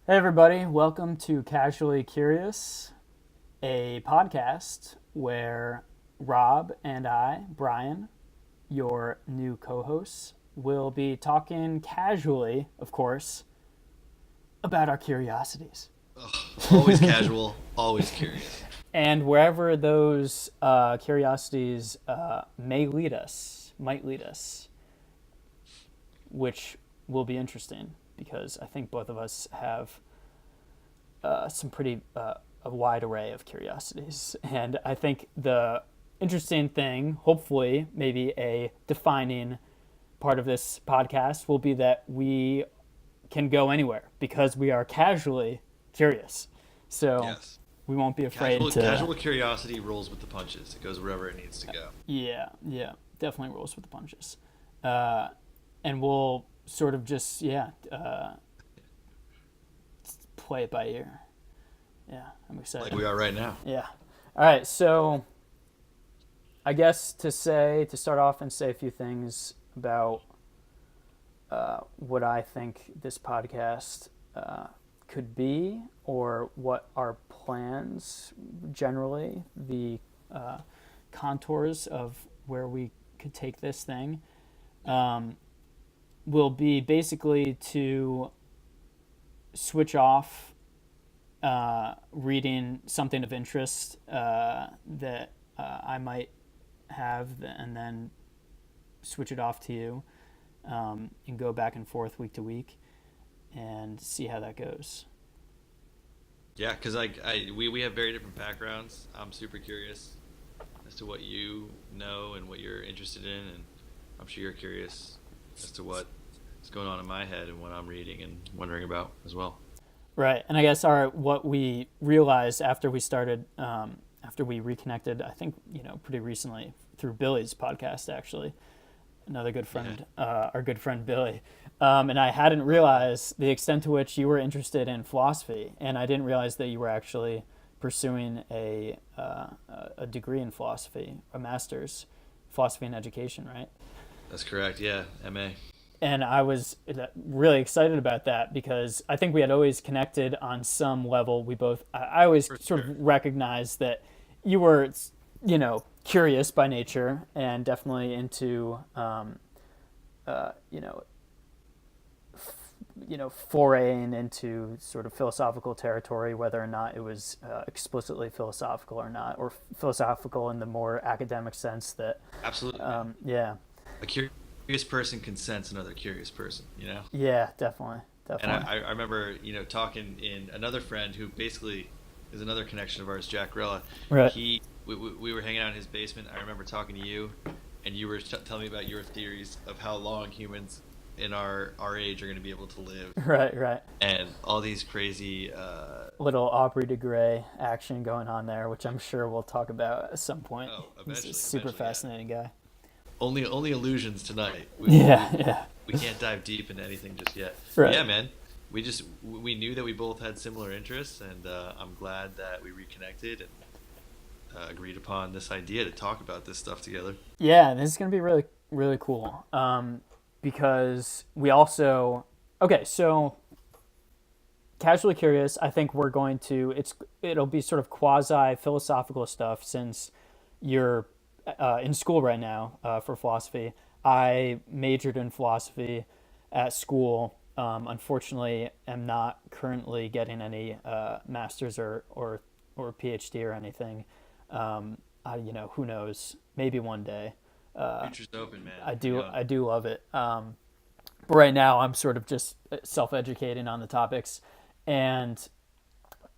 Hey, everybody, welcome to Casually Curious, a podcast where Rob and I, Brian, your new co hosts, will be talking casually, of course, about our curiosities. Ugh, always casual, always curious. And wherever those curiosities might lead us, which will be interesting because I think both of us have some pretty a wide array of curiosities. And I think the interesting thing, hopefully, maybe a defining part of this podcast, will be that we can go anywhere because we are casually curious. So Yes. we won't be afraid Casual curiosity rolls with the punches. It goes wherever it needs to go. yeah, definitely rolls with the punches. Uh, and we'll sort of just, play it by ear. Yeah, I'm Like excited. we are right now. Yeah. All right. So I guess to start off and say a few things about what I think this podcast could be, or what our plans generally, the contours of where we could take this thing, um, will be basically to switch off reading something of interest that I might have, and then switch it off to you, and go back and forth week to week and see how that goes. Yeah, because we have very different backgrounds. I'm super curious as to what you know and what you're interested in, and I'm sure you're curious as to what is going on in my head and what I'm reading and wondering about as well. Right, and I guess what we realized after we reconnected, I think pretty recently through Billy's podcast, actually, another good Yeah, friend, our good friend Billy, and I hadn't realized the extent to which you were interested in philosophy, and I didn't realize that you were actually pursuing a degree in philosophy, a master's philosophy and education, right? that's correct. Yeah, MA. And I was really excited about that because I think we had always connected on some level. I always For sort sure. of recognized that you were, curious by nature and definitely into, uh, you know, foraying into sort of philosophical territory, whether or not it was explicitly philosophical or not, or philosophical in the more academic sense that, Absolutely, man. yeah, A curious person can sense another curious person, you know? yeah, definitely, And definitely, I remember, talking in another friend who basically is another connection of ours, Jack Grella. right. We were hanging out in his basement. I remember talking to you, and you were telling me about your theories of how long humans in our age are going to be able to live, Right, right. and all these crazy. Little Aubrey de Grey action going on there, which I'm sure we'll talk about at some point. Oh, He's a super eventually, yeah. fascinating guy. Only illusions tonight. Yeah, yeah. We can't dive deep into anything just yet. But Right. yeah, man, we knew that we both had similar interests, and I'm glad that we reconnected and agreed upon this idea to talk about this stuff together. Yeah, this is going to be really, really cool. Because we also, okay, so casually curious, I think we're going to, it'll be sort of quasi philosophical stuff since you're in school right now for philosophy. I majored in philosophy at school. Unfortunately, am not currently getting any masters or PhD or anything. Who knows? Maybe one day. Future's open, man. I We're do young. I do love it. But right now, I'm sort of just self-educating on the topics, and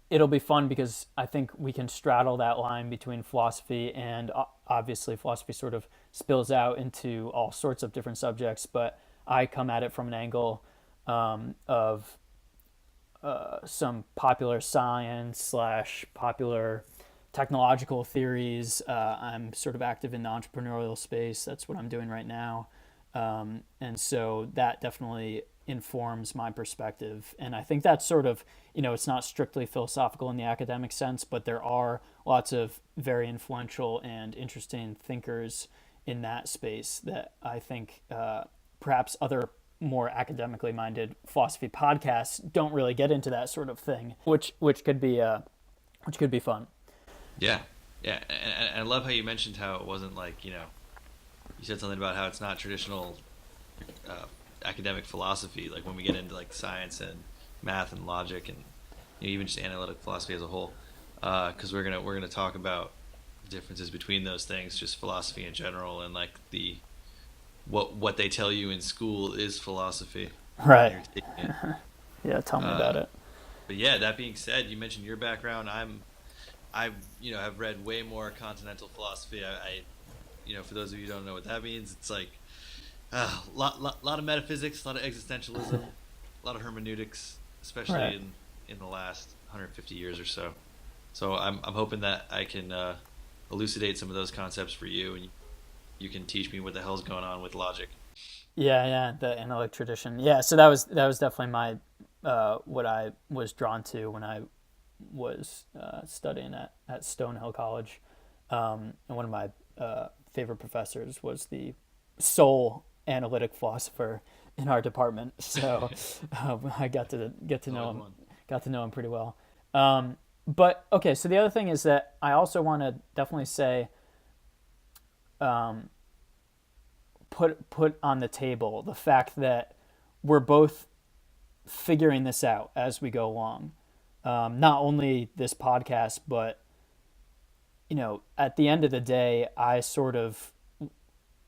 it'll be fun because I think we can straddle that line between philosophy and obviously philosophy sort of spills out into all sorts of different subjects, but I come at it from an angle of some popular science slash popular technological theories. I'm sort of active in the entrepreneurial space. That's what I'm doing right now. And so that definitely informs my perspective. And I think that's sort of, it's not strictly philosophical in the academic sense, but there are lots of very influential and interesting thinkers in that space that I think perhaps other more academically minded philosophy podcasts don't really get into that sort of thing, which could be fun. Yeah, yeah, and I love how you mentioned how it wasn't like you said something about how it's not traditional uh, academic philosophy. Like when we get into like science and math and logic and even just analytic philosophy as a whole, because we're gonna talk about differences between those things, just philosophy in general, and like what they tell you in school is philosophy, and Right. you're taking it. Yeah. Tell me about Uh, it. but yeah, that being said, you mentioned your background. I have read way more continental philosophy. For those of you who don't know what that means, it's like lot of metaphysics, a lot of existentialism, a lot of hermeneutics, especially Right. in the last 150 years or so. So I'm hoping that I can elucidate some of those concepts for you, and you can teach me what the hell's going on with logic. Yeah. Yeah. The analytic tradition. Yeah. So that was definitely my what I was drawn to when I was studying at Stonehill College. And one of my favorite professors was the sole analytic philosopher in our department. So I get to It's know always him, one. got to know him pretty well. But okay, so the other thing is that I also want to definitely say, put on the table the fact that we're both figuring this out as we go along. Not only this podcast, but at the end of the day, I sort of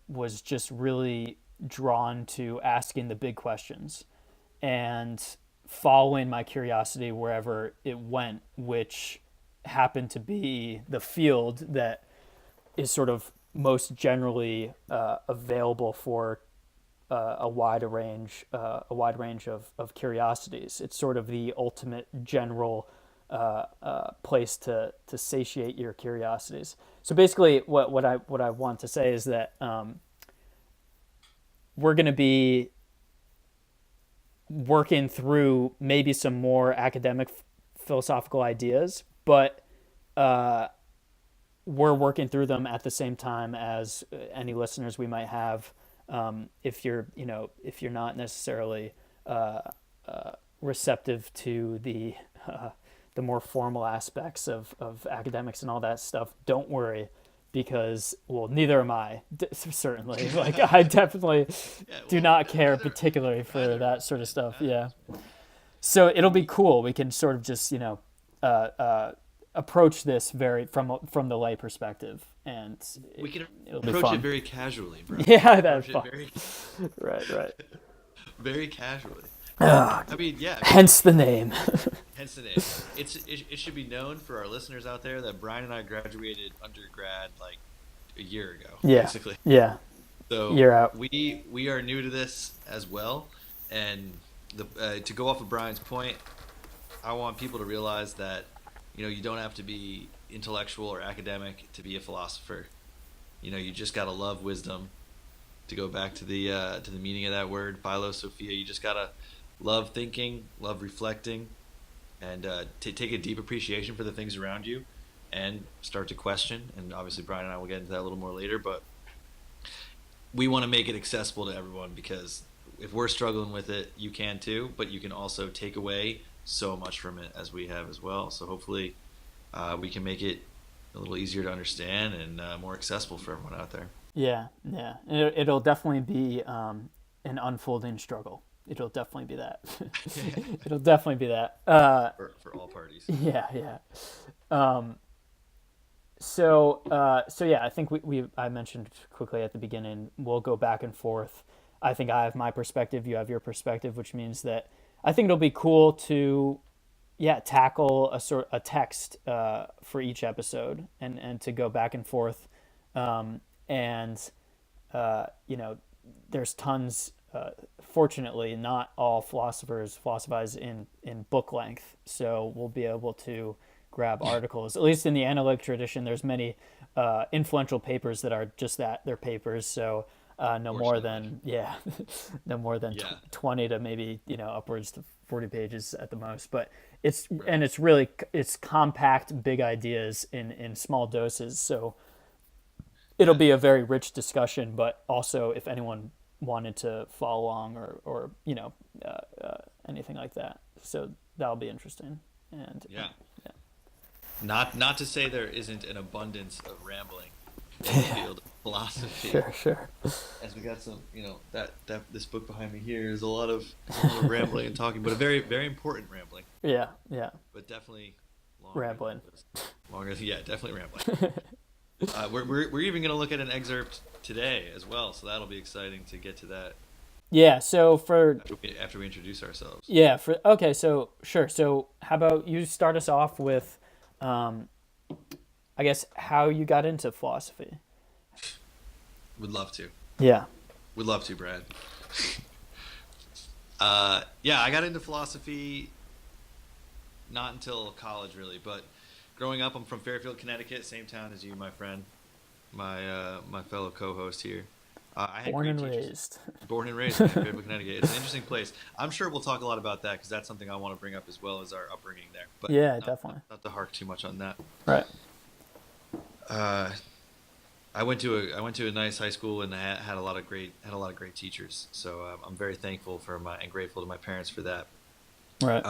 was just really drawn to asking the big questions and following my curiosity wherever it went, which happened to be the field that is sort of most generally available for a wide range of curiosities. It's sort of the ultimate general place to satiate your curiosities. So basically, what I want to say is that we're going to be working through maybe some more academic philosophical ideas, but we're working through them at the same time as any listeners we might have. If you're not necessarily receptive to the more formal aspects of academics and all that stuff, don't worry, because well, neither am I certainly. Like I definitely Yeah, do well, not care neither particularly for neither am that I. sort of stuff. Neither Yeah. is So it'll be we cool. We can sort of just uh, uh, approach this very from the lay perspective, and we can it'll be approach it fun. very casually, bro. We can Yeah, that's approach it fun. very Right, right. very casually. Ah, I mean, yeah, I mean, hence the name. hence the name. It should be known for our listeners out there that Brian and I graduated undergrad like a year ago, Yeah, basically. yeah. So You're out. we are new to this as well, and to go off of Brian's point, I want people to realize that you don't have to be intellectual or academic to be a philosopher. You just gotta love wisdom. To go back to the meaning of that word, philosophia, you just gotta love thinking, love reflecting, and take a deep appreciation for the things around you, and start to question. And obviously, Brian and I will get into that a little more later, but we want to make it accessible to everyone because if we're struggling with it, you can too, but you can also take away so much from it as we have as well. So hopefully, we can make it a little easier to understand and more accessible for everyone out there. Yeah, yeah. It'll definitely be an unfolding struggle. It'll definitely be that. It'll definitely be that. For all parties. Yeah, yeah. Um, so yeah, I think I mentioned quickly at the beginning, we'll go back and forth. I think I have my perspective, you have your perspective, which means that I think it'll be cool to yeah tackle a text for each episode and to go back and forth, and you know there's tons. Fortunately, not all philosophers philosophize in book length, so we'll be able to grab articles. At least in the analytic tradition, there's many influential papers that are just that, they're papers. So no more Fortunately. than yeah, no more than Yeah. 20 to maybe upwards to 40 pages at the most. But Right. it's compact, big ideas in small doses. So it'll Yeah. be a very rich discussion. But also, if anyone wanted to follow along or anything like that. So that'll be interesting. And Yeah. yeah, Not to say there isn't an abundance of rambling in the field of philosophy, sure, sure. as we got some, that this book behind me here is a lot of rambling and talking, but a very very important rambling, Yeah, yeah. but definitely longer than Rambling. this. Longer, yeah, definitely rambling. We're even gonna look at an excerpt today as well, so that'll be exciting to get to that Yeah. So for after we introduce ourselves. yeah for okay. So sure. So how about you start us off with, um, I guess how you got into philosophy. Would love to. Yeah. Would love to, Brad. Yeah, I got into philosophy not until college, really. But growing up, I'm from Fairfield, Connecticut, same town as you, my friend, my fellow co-host here. I had Born great and teachers. raised. Born and raised in Fairfield, Connecticut. It's an interesting place. I'm sure we'll talk a lot about that because that's something I want to bring up as well as our upbringing there. But Yeah, not, definitely. not to hark too much on that. Right. Uh, I went to a nice high school and had a lot of great teachers. So I'm very thankful for my and grateful to my parents for that. Right.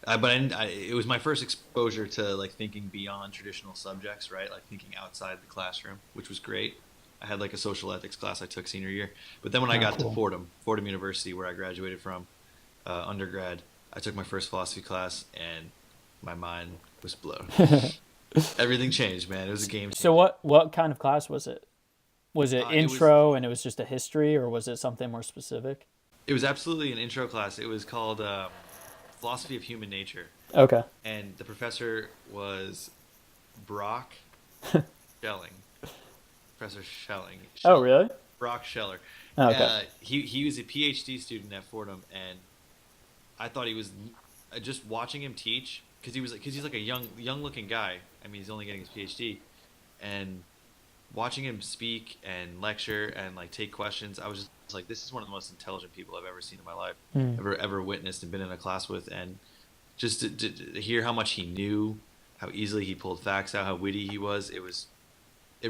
But it was my first exposure to like thinking beyond traditional subjects, right? Like thinking outside the classroom, which was great. I had like a social ethics class I took senior year, but then when I Oh, got to cool. Fordham University, where I graduated from undergrad, I took my first philosophy class, and my mind was blown. Everything changed, man. It was a game So changer. what kind of class was it? Was it It was intro and it was just a history, or was it something more specific? absolutely an intro class. It was called Philosophy of Human Nature, Okay. and the professor was Brock Schelling. Professor Schelling. Oh, Scheller. really? Brock Scheller. Oh, okay. He was a PhD student at Fordham, and I thought he was just watching him teach because he's like a young looking guy. I mean, he's only getting his PhD, and watching him speak and lecture and like take questions, I was just like, this is one of the most intelligent people I've ever seen in my life, Hmm. ever witnessed and been in a class with, and just to hear how much he knew, how easily he pulled facts out, how witty he was. It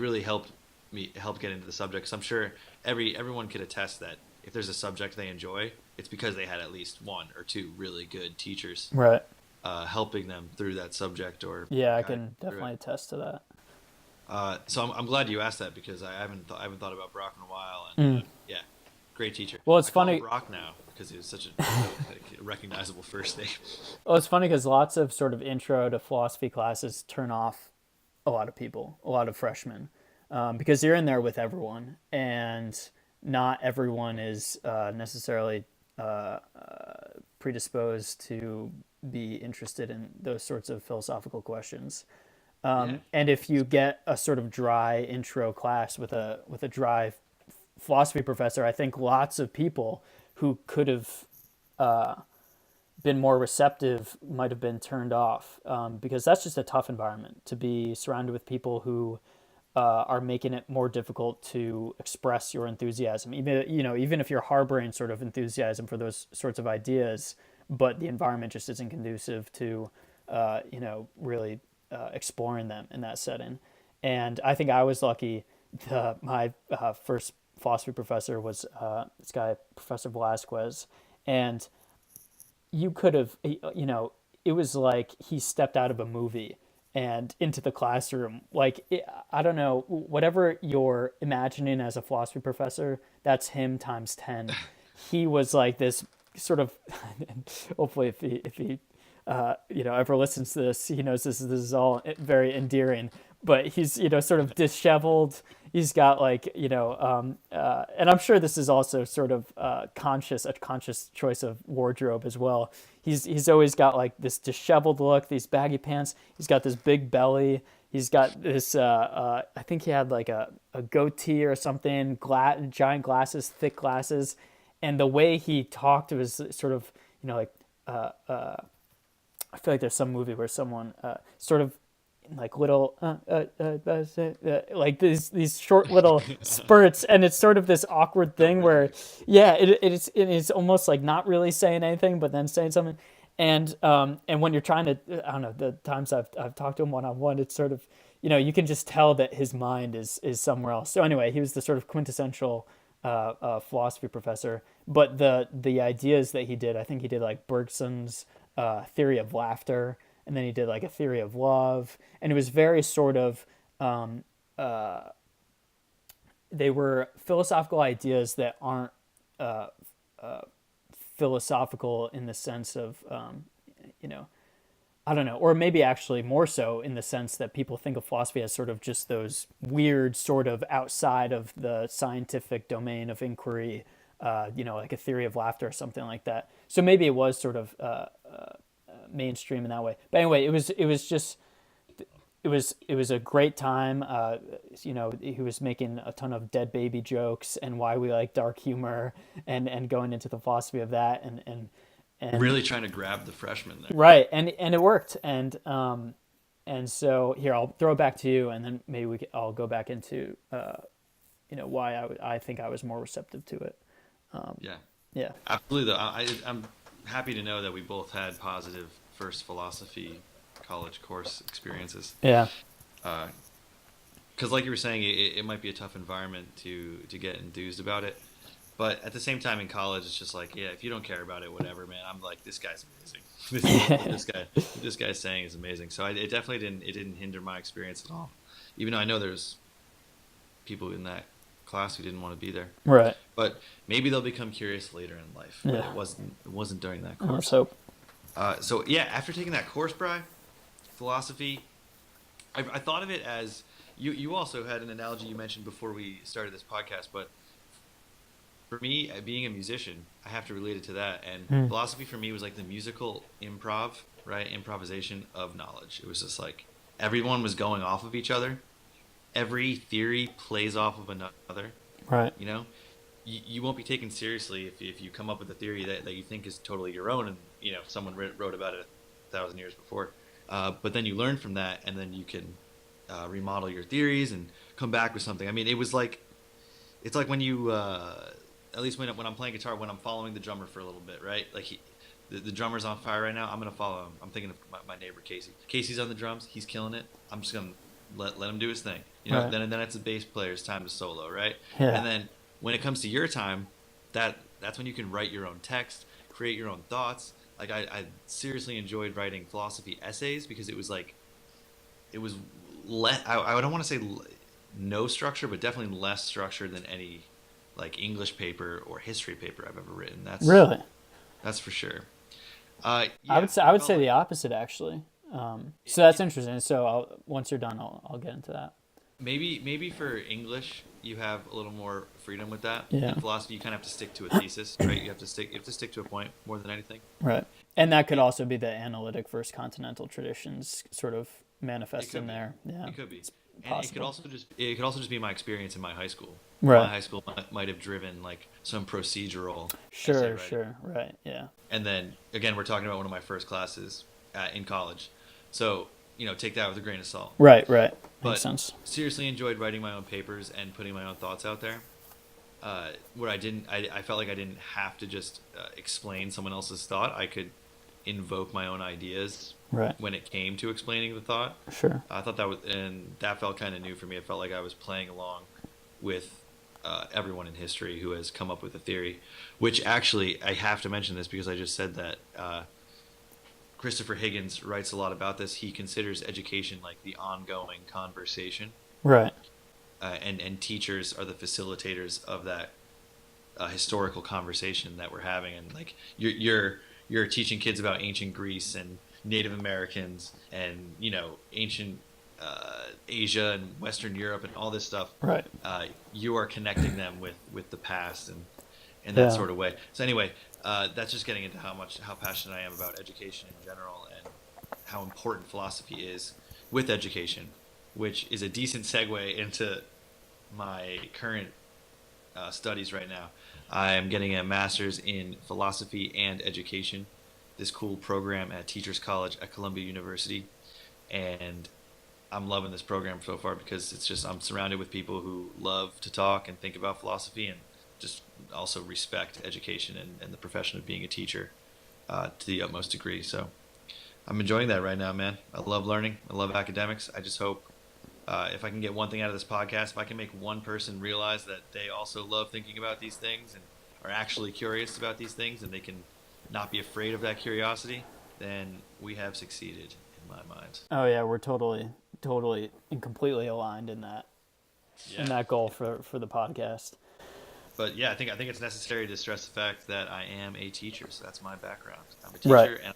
really helped get into the subject. 'Cause I'm sure everyone could attest that if there's a subject they enjoy, it's because they had at least one or two really good teachers Right. helping them through that subject or Yeah, I guiding can them through definitely it. attest to that. So I'm glad you asked that because I haven't thought about Brock in a while, and Mm. yeah, great teacher. Well, it's I call him funny. Brock now because he was such a recognizable first name. Well, it's funny because lots of sort of intro to philosophy classes turn off a lot of people, a lot of freshmen, because you're in there with everyone, and not everyone is necessarily predisposed to be interested in those sorts of philosophical questions. Yeah, And if you get a sort of dry intro class with a dry philosophy professor, I think lots of people who could have been more receptive might have been turned off, because that's just a tough environment to be surrounded with people who are making it more difficult to express your enthusiasm. Even if you're harboring sort of enthusiasm for those sorts of ideas, but the environment just isn't conducive to really exploring them in that setting. And I think I was lucky. My first philosophy professor was this guy, Professor Velasquez, and you could have, it was like he stepped out of a movie and into the classroom. I don't know, whatever you're imagining as a philosophy professor, that's him times 10. He was like this sort of, hopefully if he ever listens to this, he knows this is all very endearing. But he's sort of disheveled. He's got and I'm sure this is also sort of a conscious choice of wardrobe as well. He's always got like this disheveled look, these baggy pants. He's got this big belly. He's got this. I think he had like a goatee or something. Giant glasses, thick glasses, and the way he talked was sort of like. I feel like there's some movie where someone sort of like little like these short little spurts, and it's sort of this awkward oh thing where really? it's almost like not really saying anything but then saying something. And when you're trying to, I don't know, the times I've talked to him one on one, it's sort of you can just tell that his mind is somewhere else. So anyway, he was the sort of quintessential philosophy professor. But the ideas that he did, I think he did like Bergson's theory of laughter, and then he did like a theory of love, and it was very sort of they were philosophical ideas that aren't philosophical in the sense of you know, I don't know, or maybe actually more so in the sense that people think of philosophy as sort of just those weird, sort of outside of the scientific domain of inquiry, like a theory of laughter or something like that. So maybe it was sort of mainstream in that way. But anyway, it was a great time. He was making a ton of dead baby jokes and why we like dark humor and going into the philosophy of that and Really trying to grab the freshman there. right, and it worked, and so here I'll throw it back to you, and then maybe I'll go back into why I think I was more receptive to it. Yeah, Yeah, absolutely. Though I'm happy to know that we both had positive first philosophy college course experiences. yeah, Because, like you were saying, it might be a tough environment to get enthused about it. But at the same time, in college, it's just like, yeah, if you don't care about it, whatever, man. I'm like, this guy's amazing. This guy's saying is amazing. So it definitely didn't hinder my experience at all. Even though I know there's people in that class who didn't want to be there. right. But maybe they'll become curious later in life. But Yeah, it wasn't during that let's course. hope. So yeah, after taking that course, Bri, philosophy, I thought of it as you also had an analogy you mentioned before we started this podcast, but for me, being a musician, I have to relate it to that. And philosophy for me was like the musical improv, right? Improvisation of knowledge. It was just like everyone was going off of each other. Every theory plays off of another. Right. You know, you won't be taken seriously if you come up with a theory that you think is totally your own, and someone wrote about it 1,000 years before. But then you learn from that, and then you can remodel your theories and come back with something. I mean, it's like when you at least when I'm playing guitar, when I'm following the drummer for a little bit, right? Like the drummer's on fire right now. I'm gonna follow him. I'm thinking of my neighbor Casey. Casey's on the drums. He's killing it. I'm just gonna let him do his thing. Right. Then it's the bass player's time to solo, right? Yeah. And then when it comes to your time, that's when you can write your own text, create your own thoughts. Like I seriously enjoyed writing philosophy essays because it was I don't want to say no structure, but definitely less structure than any like English paper or history paper I've ever written. Really, That's for sure. I Yeah, would say I felt the like opposite actually. So it, that's interesting. So once you're done, I'll get into that. maybe for English you have a little more freedom with that. Yeah. In philosophy, you kind of have to stick to a thesis, right? You have to stick to a point more than anything. Right. And that could It, also be the analytic versus continental traditions sort of it manifest in could be. there. Yeah, It could be. it's And possible. it could also just be my experience in my high school. My Right. high school might have driven like some procedural essay Sure, writing. sure. Right. Yeah. And then again, we're talking about one of my first classes in college. So, take that with a grain of salt. Right, right. Makes But sense. seriously enjoyed writing my own papers and putting my own thoughts out there. Where I felt like I didn't have to just explain someone else's thought. I could invoke my own ideas Right. when it came to explaining the thought. Sure. I thought and that felt kind of new for me. It felt like I was playing along with everyone in history who has come up with a theory, which actually I have to mention this because I just said that Christopher Higgins writes a lot about this. He considers education like the ongoing conversation, Right. and teachers are the facilitators of that historical conversation that we're having. And like you're teaching kids about ancient Greece and Native Americans and ancient Asia and Western Europe and all this stuff. Right. You are connecting them with the past and in that Yeah. sort of way. So anyway, that's just getting into how passionate I am about education in general and how important philosophy is with education, which is a decent segue into my current studies right now. I'm getting a master's in philosophy and education, this cool program at Teachers College at Columbia University, and I'm loving this program so far because it's just I'm surrounded with people who love to talk and think about philosophy and just also respect education and the profession of being a teacher to the utmost degree. So I'm enjoying that right now, man. I love learning. I love academics. I just hope If I can get one thing out of this podcast, if I can make one person realize that they also love thinking about these things and are actually curious about these things, and they can not be afraid of that curiosity, then we have succeeded in my mind. Oh yeah, we're totally and completely aligned in Yeah. that goal for the podcast. But yeah, I think it's necessary to stress the fact that I am a teacher, so that's my background. I'm a Right. teacher and I'm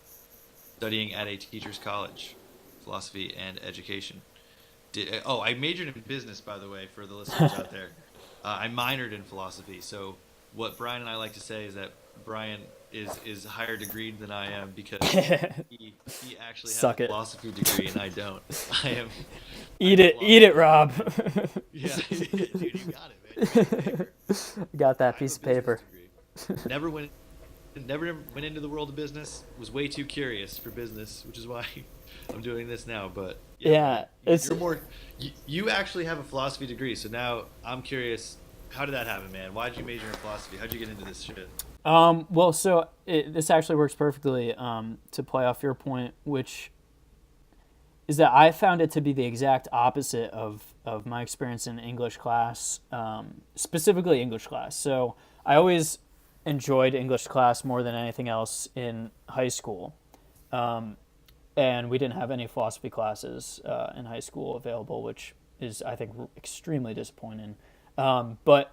studying at a teacher's college, philosophy and education. I majored in business, by the way, for the listeners out there. I minored in philosophy. So what Brian and I like to say is that Brian is higher degreed than I am because he actually has a Suck it. philosophy degree and I don't. I am I Eat am a it, eat it, philosophy Rob. major. Yeah, dude, you got it, man. You got the paper. Got that I have a piece of business paper. degree. Never went never went into the world of business. Was way too curious for business, which is why I'm doing this now. But yeah, Yeah, it's you're more. You actually have a philosophy degree, so now I'm curious. How did that happen, man? Why did you major in philosophy? How'd you get into this shit? well, so this actually works perfectly to play off your point, which is that I found it to be the exact opposite of my experience in English class, specifically English class. So I always enjoyed English class more than anything else in high school. And we didn't have any philosophy classes in high school available, which is, I think, extremely disappointing. But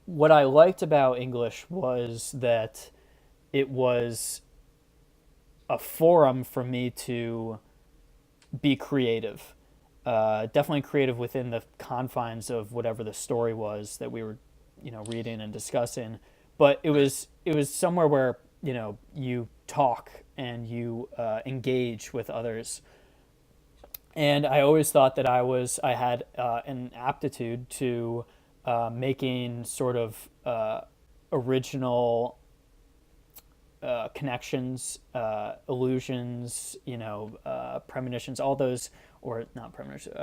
what I liked about English was that it was a forum for me to be creative. Definitely creative within the confines of whatever the story was that we were, reading and discussing. But Right. it was somewhere where you talk and you engage with others. And I always thought that I had an aptitude to making sort of original connections, illusions, premonitions, all those, or not premonitions,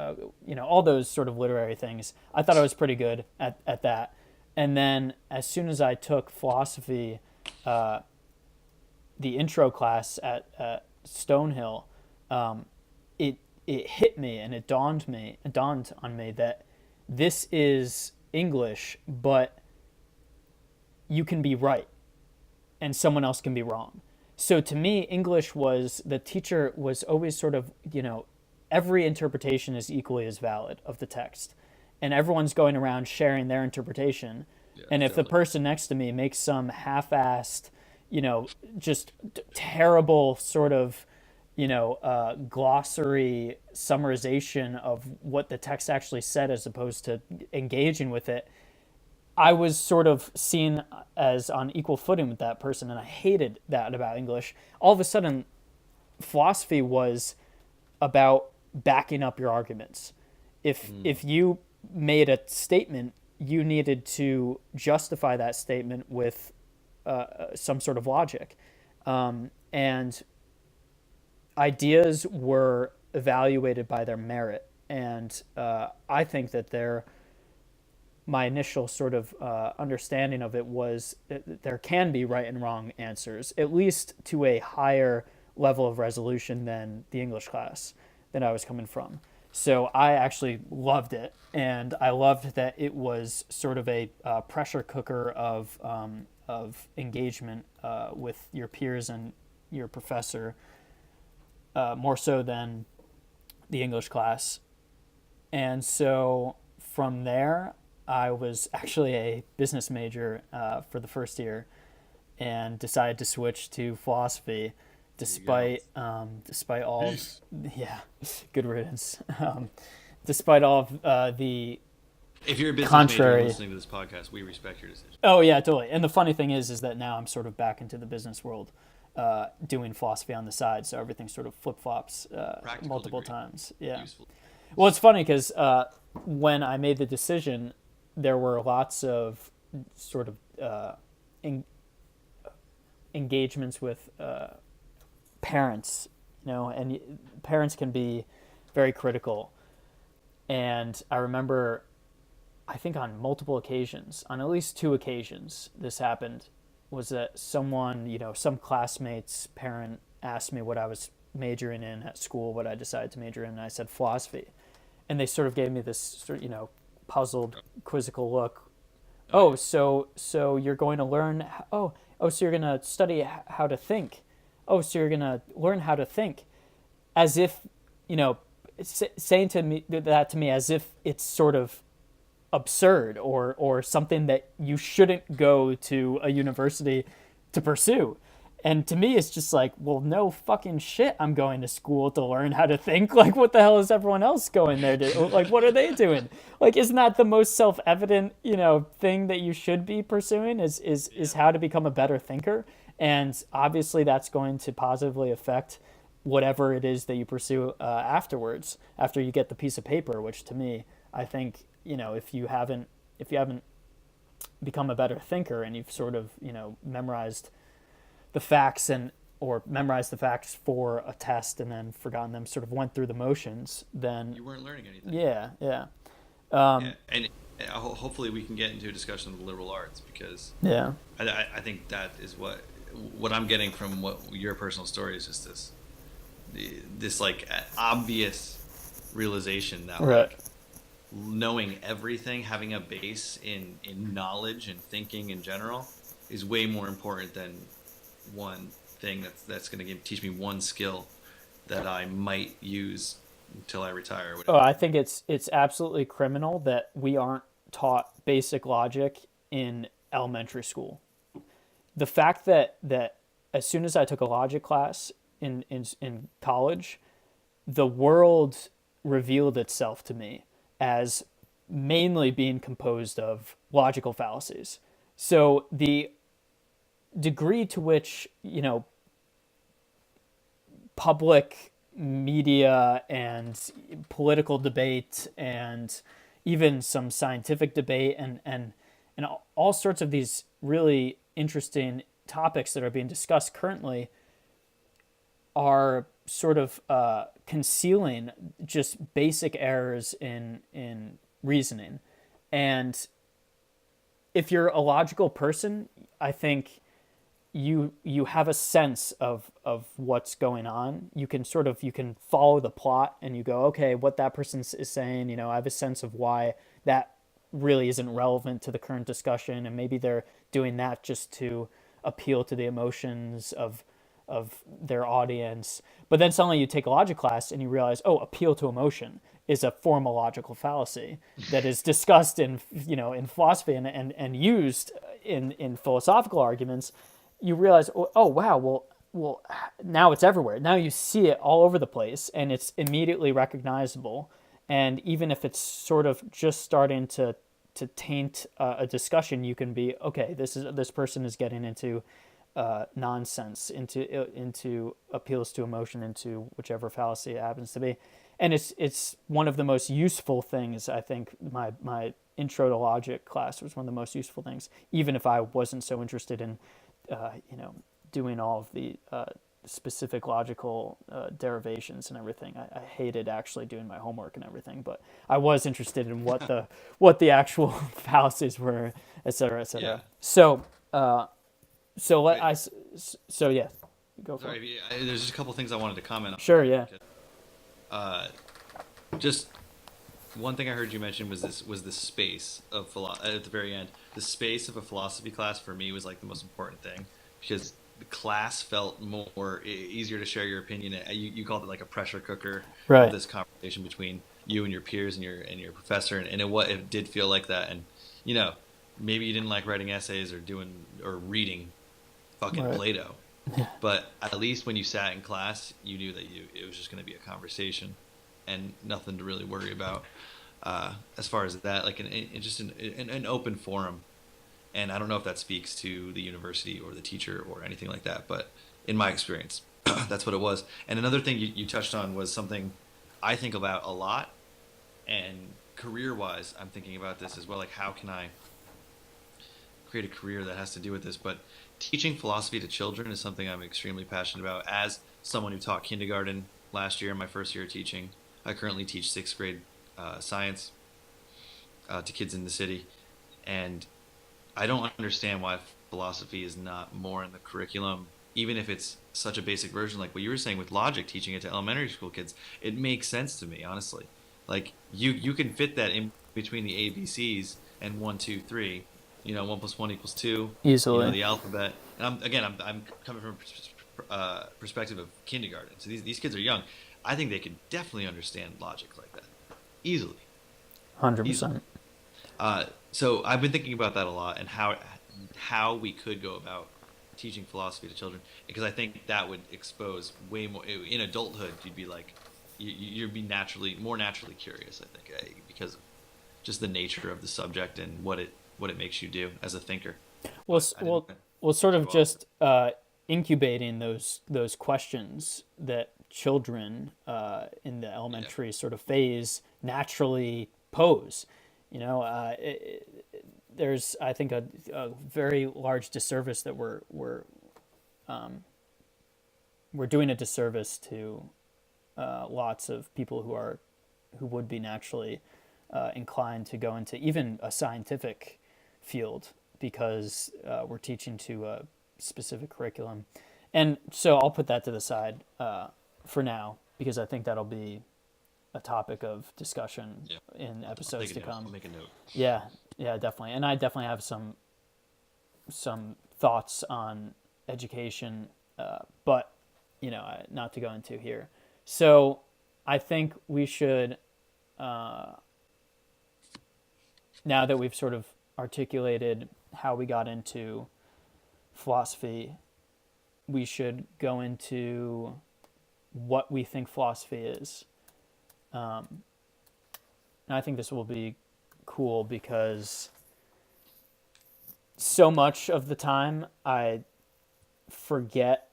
all those sort of literary things. I thought I was pretty good at that. And then as soon as I took philosophy, the intro class at Stonehill, it it hit me and it dawned on me that this is English, but you can be right and someone else can be wrong. So to me, English was the teacher was always sort of, every interpretation is equally as valid of the text. And everyone's going around sharing their interpretation. Yeah, And if the totally. person next to me makes some half-assed, just terrible sort of, glossary summarization of what the text actually said as opposed to engaging with it, I was sort of seen as on equal footing with that person, and I hated that about English. All of a sudden, philosophy was about backing up your arguments. If you made a statement, you needed to justify that statement with some sort of logic, and ideas were evaluated by their merit. And I think that my initial sort of understanding of it was that there can be right and wrong answers, at least to a higher level of resolution than the English class that I was coming from. So I actually loved it, and I loved that it was sort of a pressure cooker of engagement with your peers and your professor, more so than the English class. And so from there, I was actually a business major for the first year, and decided to switch to philosophy, There you go. despite all of, Peace. yeah, good riddance. Despite all of the If you're a business major and contrary. listening to this podcast, we respect your decision. Oh yeah, totally. And the funny thing is that now I'm sort of back into the business world, doing philosophy on the side, so everything sort of flip flops Practical multiple degree. times. Yeah. Useful. Well, it's funny because when I made the decision, there were lots of sort of en- engagements with parents, and parents can be very critical. And I remember, I think on multiple occasions, on at least two occasions, this happened, was that someone, some classmate's parent asked me what I was majoring in at school, what I decided to major in, and I said philosophy. and they sort of gave me this sort of, puzzled, quizzical look. Oh Oh, yeah. so you're going to learn. Oh, so you're going to study how to think. Oh, so you're going to learn how to think, as if, you know, saying to me that to me as if it's sort of absurd or something that you shouldn't go to a university to pursue. And to me, it's just like, well, no fucking shit. I'm going to school to learn how to think. Like, what the hell is everyone else going there to? Like, what are they doing? Like, isn't that the most self-evident, thing that you should be pursuing? Is Yeah. how to become a better thinker. And obviously, that's going to positively affect whatever it is that you pursue afterwards, after you get the piece of paper. Which to me, I think, if you haven't become a better thinker and you've sort of memorized the facts and or memorized the facts for a test and then forgotten them, sort of went through the motions, then You weren't learning anything. yeah, yeah, Yeah, and hopefully we can get into a discussion of the liberal arts because yeah, I think that is what I'm getting from what your personal story is just this like obvious realization that right. like knowing everything, having a base in knowledge and thinking in general is way more important than one thing that's going to teach me one skill that I might use until I retire or Oh, whatever. I think it's absolutely criminal that we aren't taught basic logic in elementary school. The fact that as soon as I took a logic class in college, the world revealed itself to me as mainly being composed of logical fallacies. So the degree to which, public media and political debate and even some scientific debate and all sorts of these really interesting topics that are being discussed currently are sort of concealing just basic errors in reasoning. And if you're a logical person, I think you have a sense of what's going on. You can follow the plot and you go, okay, what that person is saying. I have a sense of why that really isn't relevant to the current discussion, and maybe they're doing that just to appeal to the emotions of their audience. But then suddenly you take a logic class and you realize, oh, appeal to emotion is a formal logical fallacy that is discussed in philosophy and used in philosophical arguments. You realize, oh wow, well now it's everywhere. Now you see it all over the place and it's immediately recognizable. And even if it's sort of just starting to taint a discussion, you can be okay. This person is getting into nonsense, into appeals to emotion, into whichever fallacy it happens to be. And it's one of the most useful things. I think my intro to logic class was one of the most useful things, even if I wasn't so interested in uh, you know doing all of the specific logical derivations and everything. I hated actually doing my homework and everything, but I was interested in what the actual fallacies were, et cetera, et Yeah. cetera. So let Wait, I so yeah, go for it. sorry. There's just a couple things I wanted to comment on. Sure, yeah, Uh, just one thing I heard you mention was the space of at the very end. The space of a philosophy class for me was like the most important thing because the class felt more easier to share your opinion. You called it like a pressure cooker of right, this conversation between you and your peers and your professor, and it did feel like that. And you know, maybe you didn't like writing essays or reading fucking right, Plato, but at least when you sat in class, you knew that it was just going to be a conversation and nothing to really worry about as far as that, like just an open forum. And I don't know if that speaks to the university or the teacher or anything like that, but in my experience, that's what it was. And another thing you touched on was something I think about a lot, and career-wise, I'm thinking about this as well. Like, how can I create a career that has to do with this? But teaching philosophy to children is something I'm extremely passionate about. As someone who taught kindergarten last year, my first year teaching, I currently teach sixth grade science to kids in the city, and I don't understand why philosophy is not more in the curriculum, even if it's such a basic version, like what you were saying with logic, teaching it to elementary school kids. It makes sense to me, honestly. Like you can fit that in between the ABCs and one, two, three. One plus one equals two. Easily. The alphabet. And I'm coming from perspective of kindergarten. So these kids are young. I think they could definitely understand logic like that easily, easily. 100%. So I've been thinking about that a lot and how we could go about teaching philosophy to children because I think that would expose way more in adulthood. You'd be like, you'd be more naturally curious. I think because of just the nature of the subject and what it makes you do as a thinker. Well, But I didn't well, sort of go off. just incubating those questions that children in the Yeah, elementary sort of phase naturally pose. There's I think a very large disservice that we're doing a disservice to lots of people who would be naturally inclined to go into even a scientific field because we're teaching to a specific curriculum. And so I'll put that to the side for now because I think that'll be a topic of discussion yeah. in I'll take episodes a to note. I'll come. make a note. Yeah, yeah, definitely. And I definitely have some thoughts on education, but not to go into here. So I think we should, now that we've sort of articulated how we got into philosophy, we should go into what we think philosophy is. And I think this will be cool because so much of the time I forget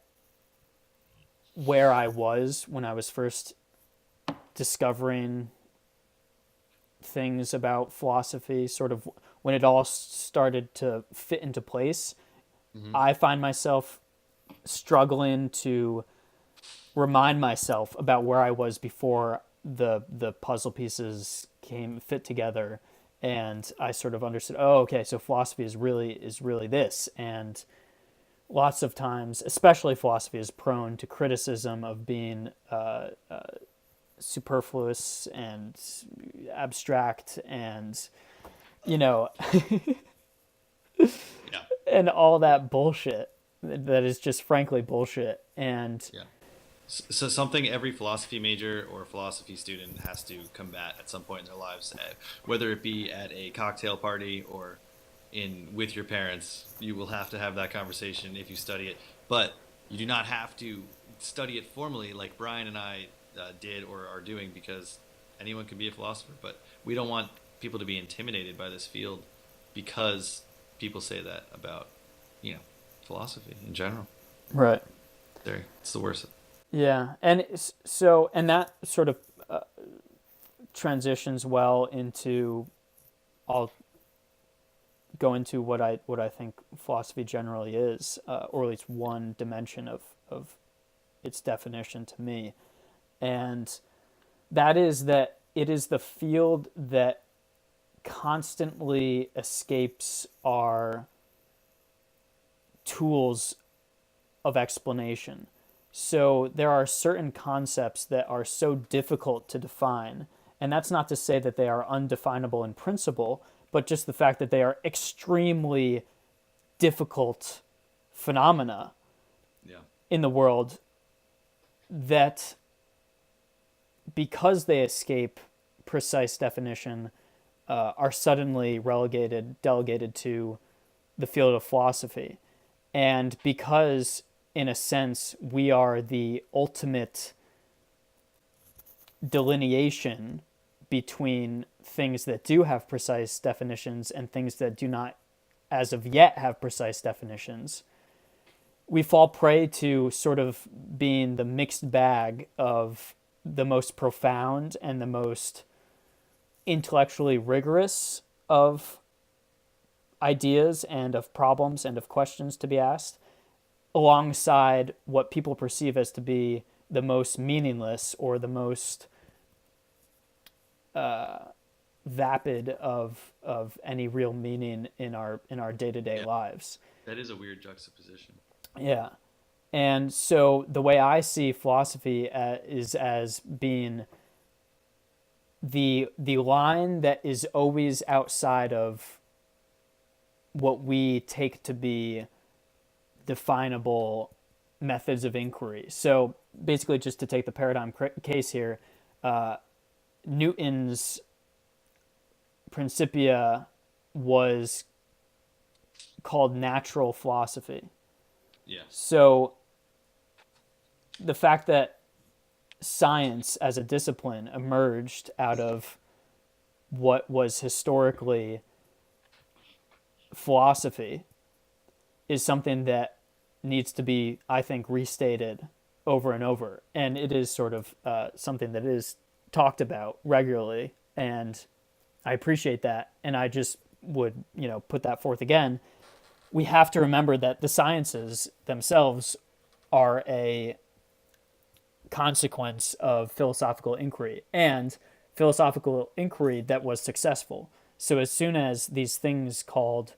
where I was when I was first discovering things about philosophy, sort of when it all started to fit into place. Hmm. I find myself struggling to remind myself about where I was before the puzzle pieces came fit together and I sort of understood, oh, okay, so philosophy is really this. And lots of times, especially philosophy, is prone to criticism of being superfluous and abstract and you know Yeah, and all that bullshit that is just frankly bullshit. And yeah. So something every philosophy major or philosophy student has to combat at some point in their lives, whether it be at a cocktail party or in with your parents, you will have to have that conversation if you study it. But you do not have to study it formally like Brian and I did or are doing because anyone can be a philosopher. But we don't want people to be intimidated by this field because people say that about you know philosophy in general. right. It's the worst. Yeah, and and that sort of transitions well into, I'll go into what I think philosophy generally is, or at least one dimension of its definition to me, and that is that it is the field that constantly escapes our tools of explanation. So there are certain concepts that are so difficult to define, and that's not to say that they are undefinable in principle, but just the fact that they are extremely difficult phenomena Yeah. in the world that, because they escape precise definition, are suddenly delegated to the field of philosophy. And because, in a sense, we are the ultimate delineation between things that do have precise definitions and things that do not, as of yet, have precise definitions, we fall prey to sort of being the mixed bag of the most profound and the most intellectually rigorous of ideas and of problems and of questions to be asked, alongside what people perceive as to be the most meaningless or the most vapid of any real meaning in our day-to-day Yeah. lives. That is a weird juxtaposition. Yeah. And so the way I see philosophy is as being the line that is always outside of what we take to be definable methods of inquiry. So basically, just to take the paradigm case here, Newton's Principia was called natural philosophy. Yeah. So the fact that science as a discipline emerged out of what was historically philosophy is something that needs to be, I think, restated over and over. And it is sort of something that is talked about regularly. And I appreciate that. And I just would, put that forth again. We have to remember that the sciences themselves are a consequence of philosophical inquiry and philosophical inquiry that was successful. So as soon as these things called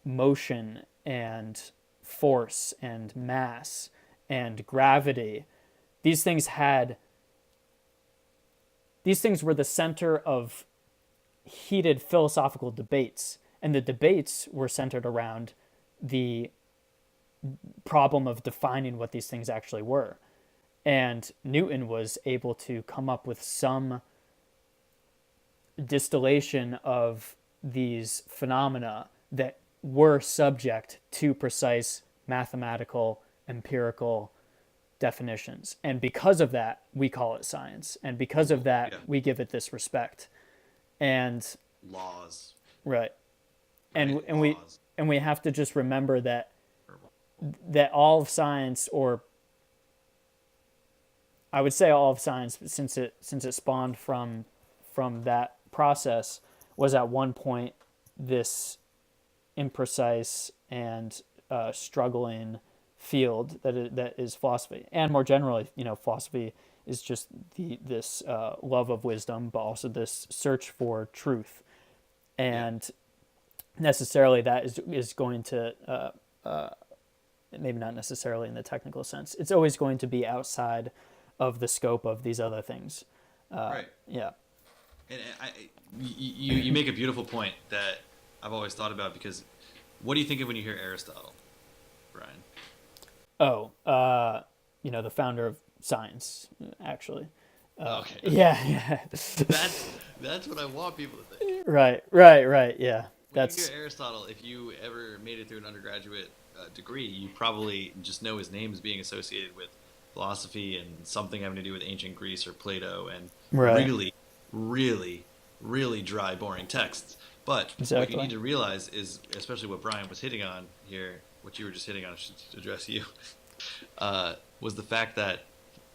motion and force and mass and gravity, these things were the center of heated philosophical debates, and the debates were centered around the problem of defining what these things actually were. And Newton was able to come up with some distillation of these phenomena that were subject to precise mathematical, empirical definitions. And because of that, we call it science. And because of that, Yeah. we give it this respect. And Laws. right. Right? And we Laws. and we have to just remember that all of science, or I would say all of science, since it spawned from that process, was at one point this imprecise and struggling field that is philosophy. And more generally, philosophy is just this love of wisdom, but also this search for truth. And necessarily that is going to maybe not necessarily in the technical sense. It's always going to be outside of the scope of these other things. Right. Yeah. And you make a beautiful point that I've always thought about, because what do you think of when you hear Aristotle, Brian? Oh, the founder of science, actually. Okay. Yeah. That's what I want people to think. Right. Yeah. When you hear Aristotle, if you ever made it through an undergraduate degree, you probably just know his name as being associated with philosophy and something having to do with ancient Greece or Plato, and Right. really, really, really dry, boring texts. But what you Exactly. need to realize is, especially what Brian was hitting on here, what you were just hitting on, I should address you, was the fact that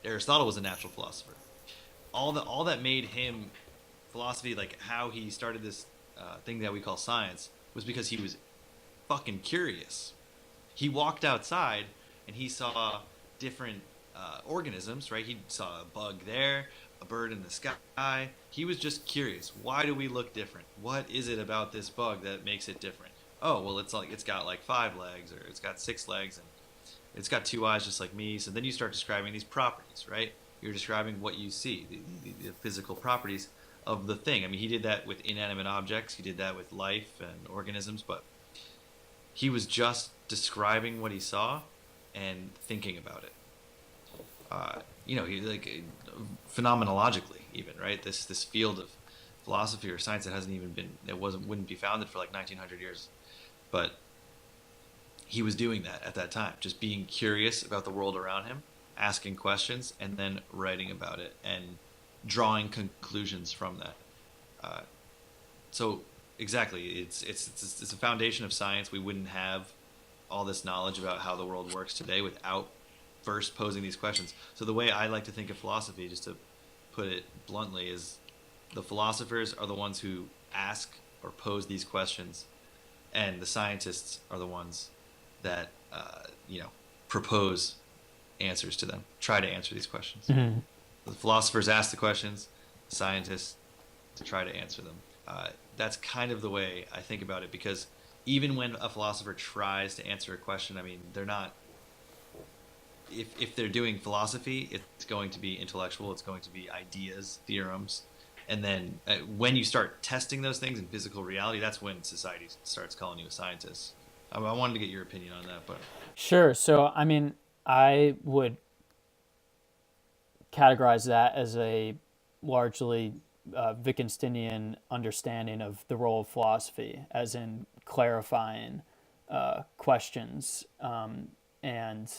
Aristotle was a natural philosopher. All that made him philosophy, like how he started this thing that we call science, was because he was fucking curious. He walked outside and he saw different organisms, right? He saw a bug there, a bird in the sky. He was just curious. Why do we look different? What is it about this bug that makes it different? Oh, well, it's got like 5 legs, or it's got 6 legs, and it's got 2 eyes just like me. So then you start describing these properties, right? You're describing what you see, the physical properties of the thing. I mean, he did that with inanimate objects. He did that with life and organisms, but he was just describing what he saw and thinking about it. He like phenomenologically, even, right? This field of philosophy or science that hasn't even been, wouldn't be founded for like 1900 years, but he was doing that at that time, just being curious about the world around him, asking questions, and then writing about it and drawing conclusions from that. So exactly, it's a foundation of science. We wouldn't have all this knowledge about how the world works today without first posing these questions. So the way I like to think of philosophy, just to put it bluntly, is the philosophers are the ones who ask or pose these questions, and the scientists are the ones that propose answers to them, try to answer these questions. Mm-hmm. The philosophers ask the questions, scientists to try to answer them. That's kind of the way I think about it, because even when a philosopher tries to answer a question, I mean, they're not. If they're doing philosophy, it's going to be intellectual. It's going to be ideas, theorems, And then when you start testing those things in physical reality, that's when society starts calling you a scientist. I wanted to get your opinion on that, but Sure. So, I mean, I would categorize that as a largely Wittgensteinian understanding of the role of philosophy, as in clarifying questions and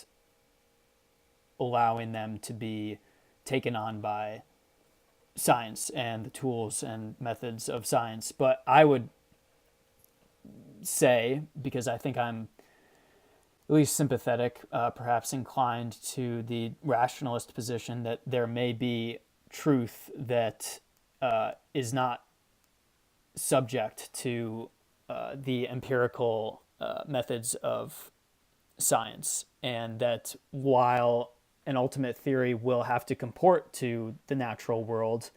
allowing them to be taken on by science and the tools and methods of science. But I would say, because I think I'm at least sympathetic, perhaps inclined to the rationalist position, that there may be truth that is not subject to the empirical methods of science, and that while an ultimate theory will have to comport to the natural world,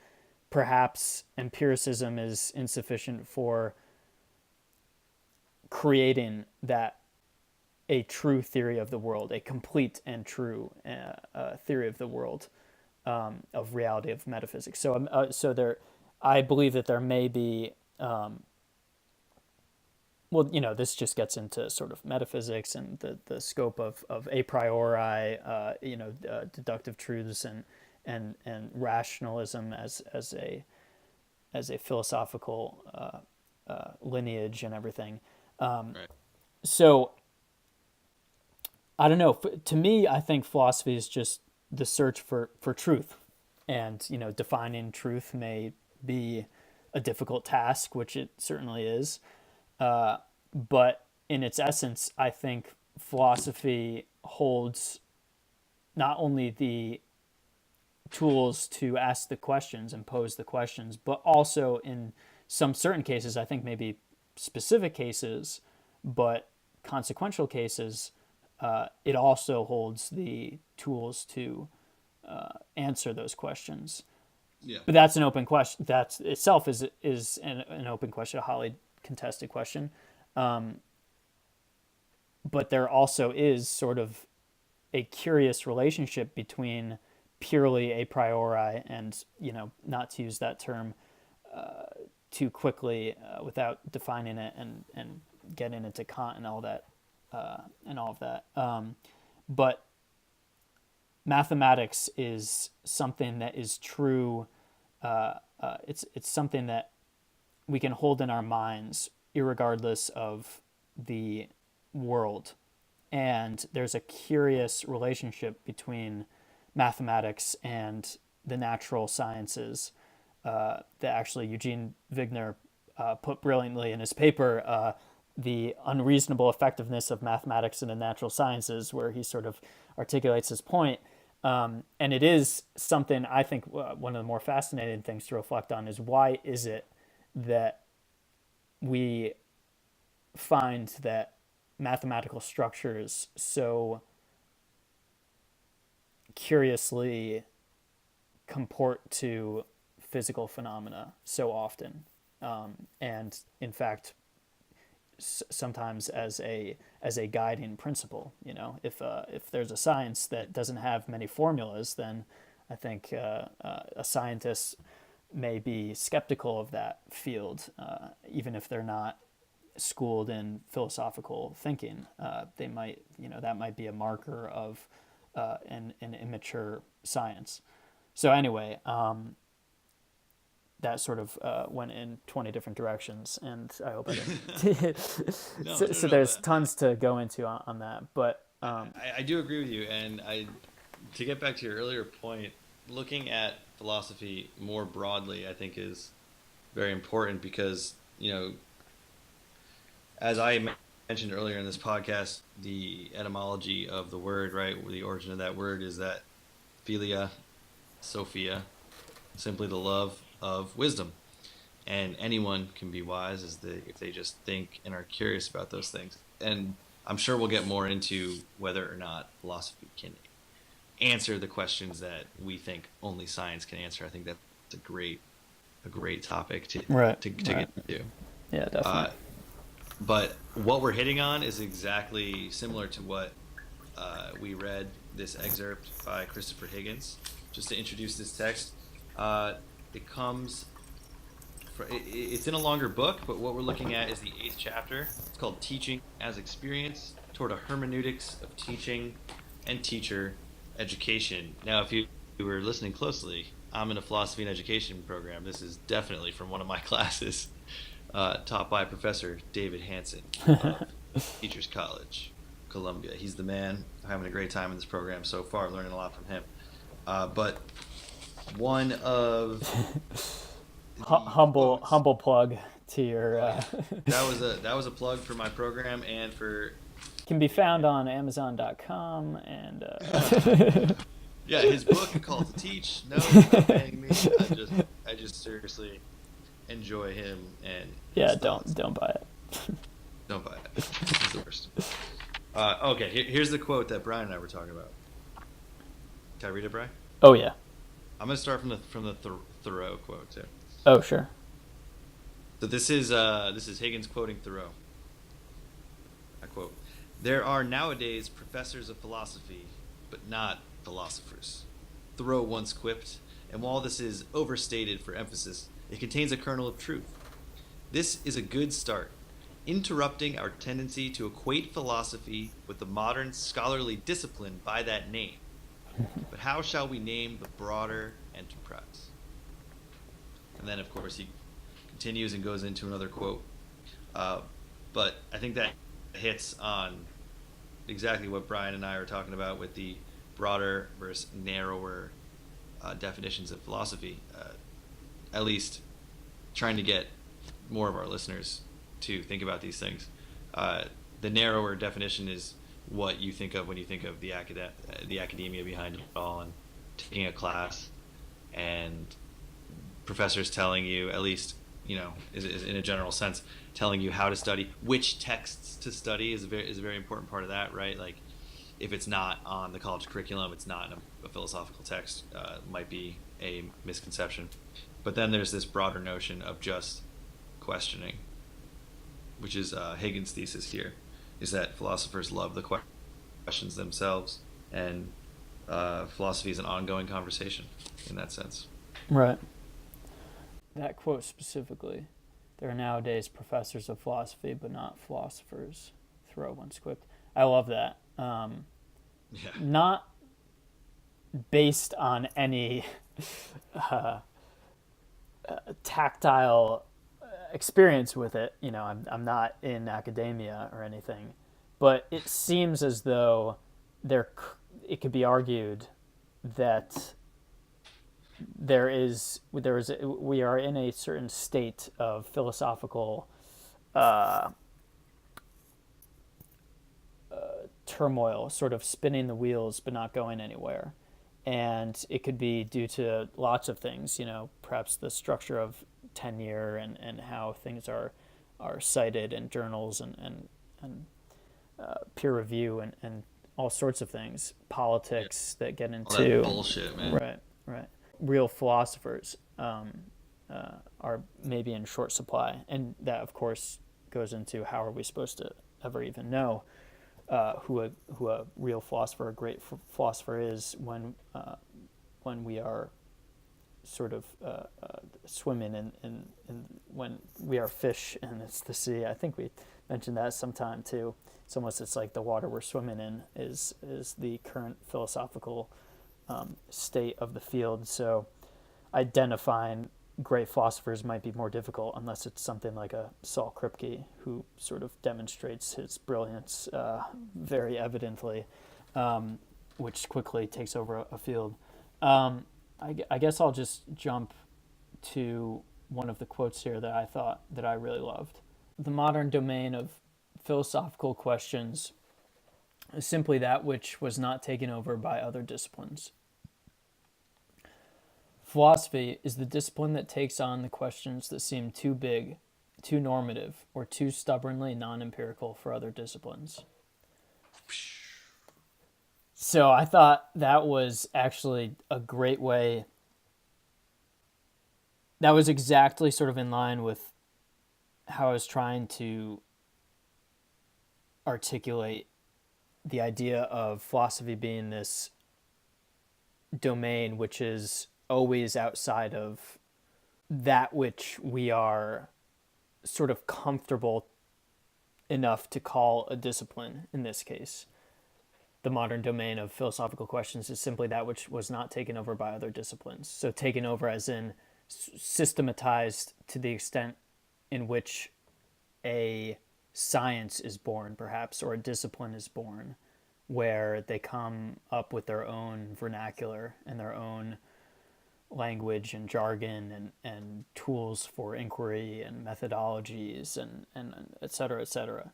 perhaps empiricism is insufficient for creating that a true theory of the world, a complete and true theory of the world, of reality, of metaphysics. So there, I believe that there may be. Well, this just gets into sort of metaphysics and the scope of a priori, deductive truths and rationalism as a philosophical lineage and everything. right. So I don't know. To me, I think philosophy is just the search for truth, and defining truth may be a difficult task, which it certainly is. But in its essence, I think philosophy holds not only the tools to ask the questions and pose the questions, but also in some certain cases, I think maybe specific cases, but consequential cases, it also holds the tools to answer those questions. Yeah. But that's an open question. That itself is an open question, a highly contested question. But there also is sort of a curious relationship between purely a priori and, not to use that term too quickly without defining it and getting into Kant and all that and all of that. But mathematics is something that is true. It's something that we can hold in our minds, irregardless of the world. And there's a curious relationship between mathematics and the natural sciences that actually Eugene Wigner put brilliantly in his paper, The Unreasonable Effectiveness of Mathematics in the Natural Sciences, where he sort of articulates his point. And it is something I think one of the more fascinating things to reflect on is why is it that we find that mathematical structures so curiously comport to physical phenomena so often, and in fact, sometimes as a guiding principle. If there's a science that doesn't have many formulas, then I think a scientist may be skeptical of that field, even if they're not schooled in philosophical thinking. They might, that might be a marker of an immature science. So anyway, that sort of went in 20 different directions, and I hope I didn't. No, So no. there's tons to go into on that, but I do agree with you, and to get back to your earlier point, looking at philosophy more broadly, I think is very important because as I mentioned earlier in this podcast, the etymology of the word, right, the origin of that word is that philia, Sophia, simply the love of wisdom, and anyone can be wise if they just think and are curious about those things. And I'm sure we'll get more into whether or not philosophy can answer the questions that we think only science can answer. I think that's a great topic to right, get into. Yeah, definitely. But what we're hitting on is exactly similar to what we read this excerpt by Christopher Higgins. Just to introduce this text, it comes it's in a longer book, but what we're looking at is the 8th chapter. It's called Teaching as Experience Toward a Hermeneutics of Teaching and Teacher Education. Now, if you were listening closely, I'm in a philosophy and education program. This is definitely from one of my classes, taught by Professor David Hanson of Teachers College, Columbia. He's the man. I'm having a great time in this program so far, learning a lot from him. But one of the quotes, humble plug to your that was a plug for my program and for can be found on Amazon.com and yeah, his book, A Call to Teach. No, he's not paying me. I just seriously enjoy him and yeah, his thoughts. don't buy it. Don't buy it. It's the worst. Okay, here's the quote that Brian and I were talking about. Can I read it, Brian? Oh yeah. I'm gonna start from the Thoreau quote too. Oh sure. So this is Higgins quoting Thoreau. I quote: "There are nowadays professors of philosophy, but not philosophers." Thoreau once quipped, and while this is overstated for emphasis, it contains a kernel of truth. This is a good start, interrupting our tendency to equate philosophy with the modern scholarly discipline by that name. But how shall we name the broader enterprise? And then, of course, he continues and goes into another quote. But I think that hits on exactly what Brian and I are talking about with the broader versus narrower definitions of philosophy. At least trying to get more of our listeners to think about these things. The narrower definition is what you think of when you think of the academia behind it all, and taking a class and professors telling you, at least is in a general sense, telling you how to study, which texts to study is a very important part of that, right? Like if it's not on the college curriculum, it's not in a philosophical text, might be a misconception. But then there's this broader notion of just questioning, which is Higgins' thesis here, is that philosophers love the questions themselves, and philosophy is an ongoing conversation in that sense. Right. That quote specifically, there are nowadays professors of philosophy, but not philosophers. Thoreau once quipped. I love that. Yeah. Not based on any tactile experience with it. I'm not in academia or anything, but it seems as though it could be argued that we are in a certain state of philosophical turmoil, sort of spinning the wheels but not going anywhere. And it could be due to lots of things, perhaps the structure of tenure and how things are cited in journals and peer review and all sorts of things, politics that get into all that bullshit, man. Right. Real philosophers are maybe in short supply, and that of course goes into how are we supposed to ever even know who a real philosopher, a great philosopher is when we are sort of swimming in when we are fish and it's the sea. I think we mentioned that sometime too. It's like the water we're swimming in is the current philosophical state of the field. So identifying great philosophers might be more difficult unless it's something like a Saul Kripke, who sort of demonstrates his brilliance very evidently, which quickly takes over a field. I guess I'll just jump to one of the quotes here that I thought that I really loved. The modern domain of philosophical questions is simply that which was not taken over by other disciplines. Philosophy is the discipline that takes on the questions that seem too big, too normative, or too stubbornly non-empirical for other disciplines. So I thought that was actually a great way. That was exactly sort of in line with how I was trying to articulate the idea of philosophy being this domain which is always outside of that which we are sort of comfortable enough to call a discipline in this case. The modern domain of philosophical questions is simply that which was not taken over by other disciplines. So, taken over as in systematized to the extent in which a science is born, perhaps, or a discipline is born, where they come up with their own vernacular and their own language and jargon and tools for inquiry and methodologies and et cetera, et cetera.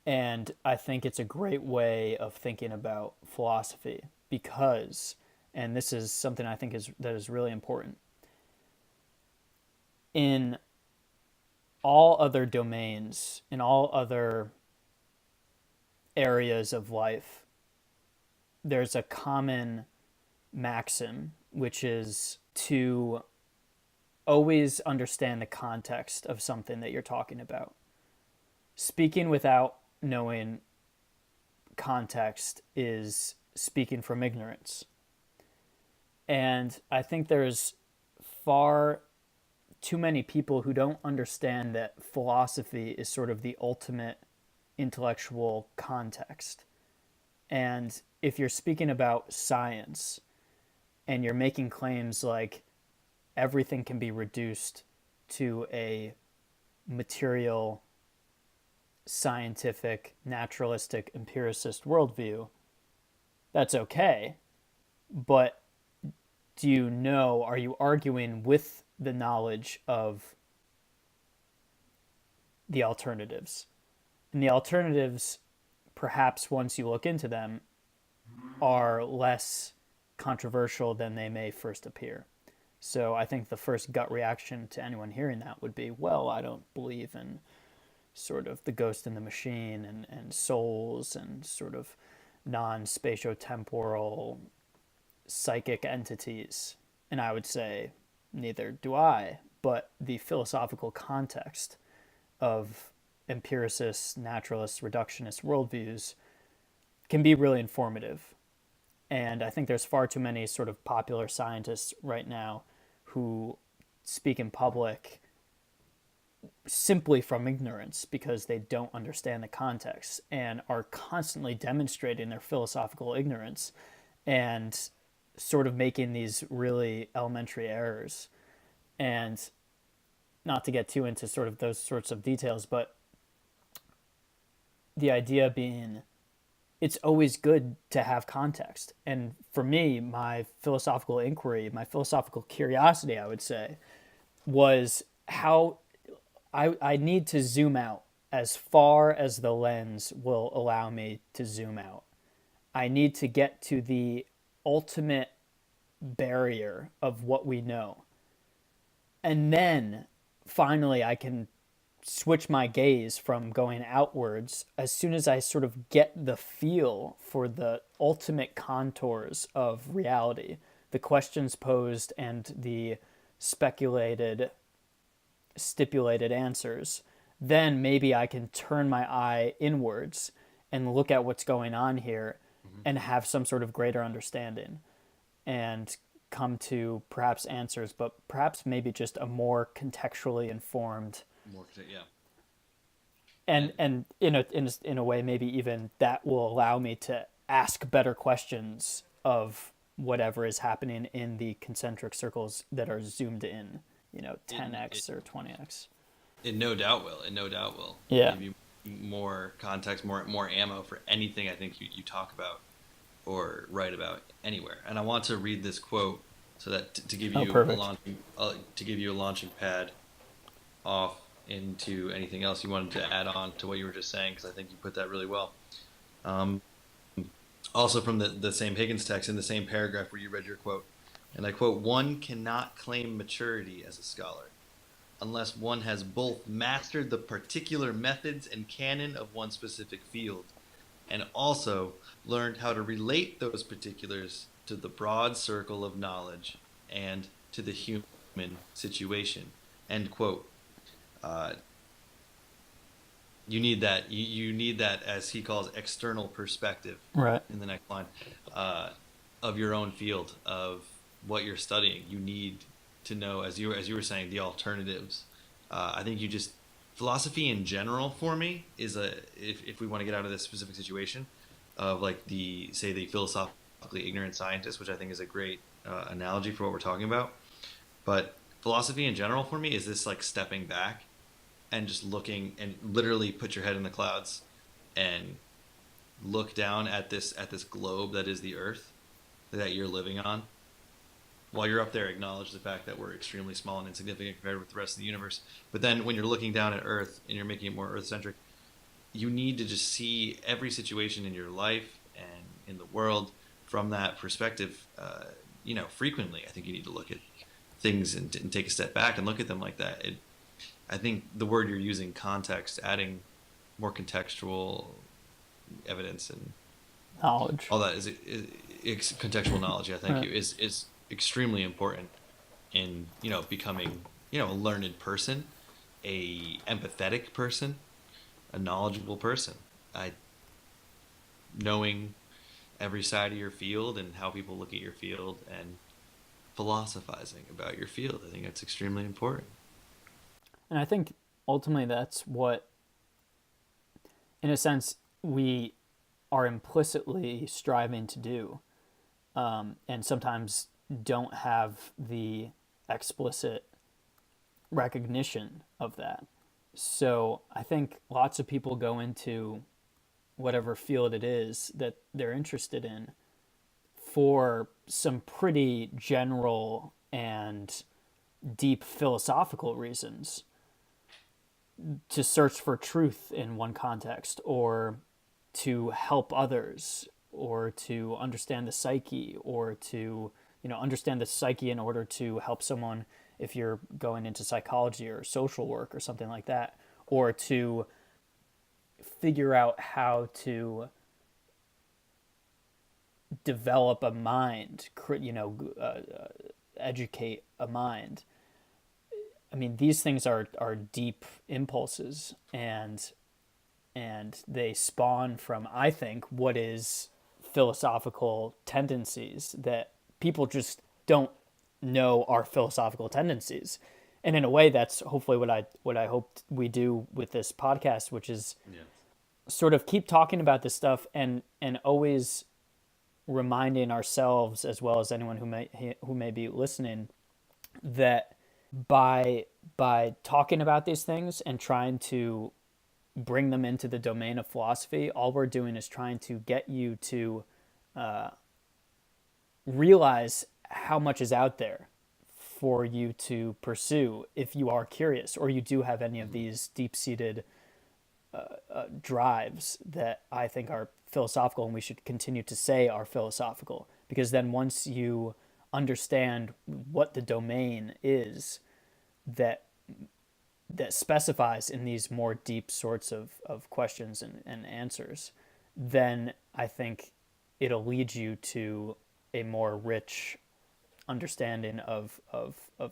And I think it's a great way of thinking about philosophy because, and this is something I think that is really important, in all other domains, in all other areas of life, there's a common maxim, which is to always understand the context of something that you're talking about. Speaking without knowing context is speaking from ignorance. And I think there's far too many people who don't understand that philosophy is sort of the ultimate intellectual context. And if you're speaking about science and you're making claims like everything can be reduced to a material, scientific, naturalistic, empiricist worldview, that's okay. But are you arguing with the knowledge of the alternatives? And the alternatives, perhaps once you look into them, are less controversial than they may first appear. So I think the first gut reaction to anyone hearing that would be, well, I don't believe in sort of the ghost in the machine and souls and sort of non-spatiotemporal psychic entities. And I would say, neither do I. But the philosophical context of empiricists, naturalists, reductionist worldviews can be really informative. And I think there's far too many sort of popular scientists right now who speak in public simply from ignorance because they don't understand the context and are constantly demonstrating their philosophical ignorance and sort of making these really elementary errors. And not to get too into sort of those sorts of details, but the idea being it's always good to have context. And for me, my philosophical inquiry, my philosophical curiosity, I would say, was how I need to zoom out as far as the lens will allow me to zoom out. I need to get to the ultimate barrier of what we know. And then finally I can switch my gaze from going outwards as soon as I sort of get the feel for the ultimate contours of reality, the questions posed and the stipulated answers. Then maybe I can turn my eye inwards and look at what's going on here and have some sort of greater understanding and come to perhaps answers, but perhaps maybe just a more contextually informed Yeah. and in a way maybe even that will allow me to ask better questions of whatever is happening in the concentric circles that are zoomed in, 10x or 20x. It no doubt will. It no doubt will Yeah. give you more context, more ammo for anything I think you talk about or write about anywhere. And I want to read this quote so that to give you a launching pad off into anything else you wanted to add on to what you were just saying, because I think you put that really well. Also from the same Higgins text in the same paragraph where you read your quote, and I quote, "One cannot claim maturity as a scholar unless one has both mastered the particular methods and canon of one specific field, and also learned how to relate those particulars to the broad circle of knowledge and to the human situation." End quote. You need that. You need that, as he calls, external perspective. Right. In the next line, of your own field of what you're studying. You need to know, as you were saying, the alternatives. I think you just philosophy in general for me is a if we want to get out of this specific situation of like the philosophically ignorant scientist, which I think is a great analogy for what we're talking about. But philosophy in general for me is this like stepping back and just looking and literally put your head in the clouds and look down at this globe that is the Earth that you're living on. While you're up there, acknowledge the fact that we're extremely small and insignificant compared with the rest of the universe. But then when you're looking down at Earth and you're making it more Earth centric, you need to just see every situation in your life and in the world from that perspective. Frequently, I think you need to look at things and take a step back and look at them like that. I think the word you're using, context, adding more contextual evidence and Knowledge. all that is contextual knowledge. Yeah, thank you. Is extremely important in becoming a learned person, a empathetic person, a knowledgeable person. Knowing every side of your field and how people look at your field and philosophizing about your field. I think that's extremely important. And I think ultimately that's what, in a sense, we are implicitly striving to do, and sometimes don't have the explicit recognition of that. So I think lots of people go into whatever field it is that they're interested in for some pretty general and deep philosophical reasons, to search for truth in one context, or to help others, or to understand the psyche, or to understand the psyche in order to help someone if you're going into psychology or social work or something like that, or to figure out how to develop a mind, educate a mind. I mean, these things are deep impulses, and they spawn from, I think, what is philosophical tendencies that people just don't know are philosophical tendencies. And in a way, that's hopefully what I hope we do with this podcast, which is sort of keep talking about this stuff and always reminding ourselves, as well as anyone who may be listening, that by talking about these things and trying to bring them into the domain of philosophy, all we're doing is trying to get you to realize how much is out there for you to pursue if you are curious, or you do have any of these deep-seated drives that I think are philosophical, and we should continue to say are philosophical, because then once you understand what the domain is that specifies in these more deep sorts of questions and answers, then I think it'll lead you to a more rich understanding of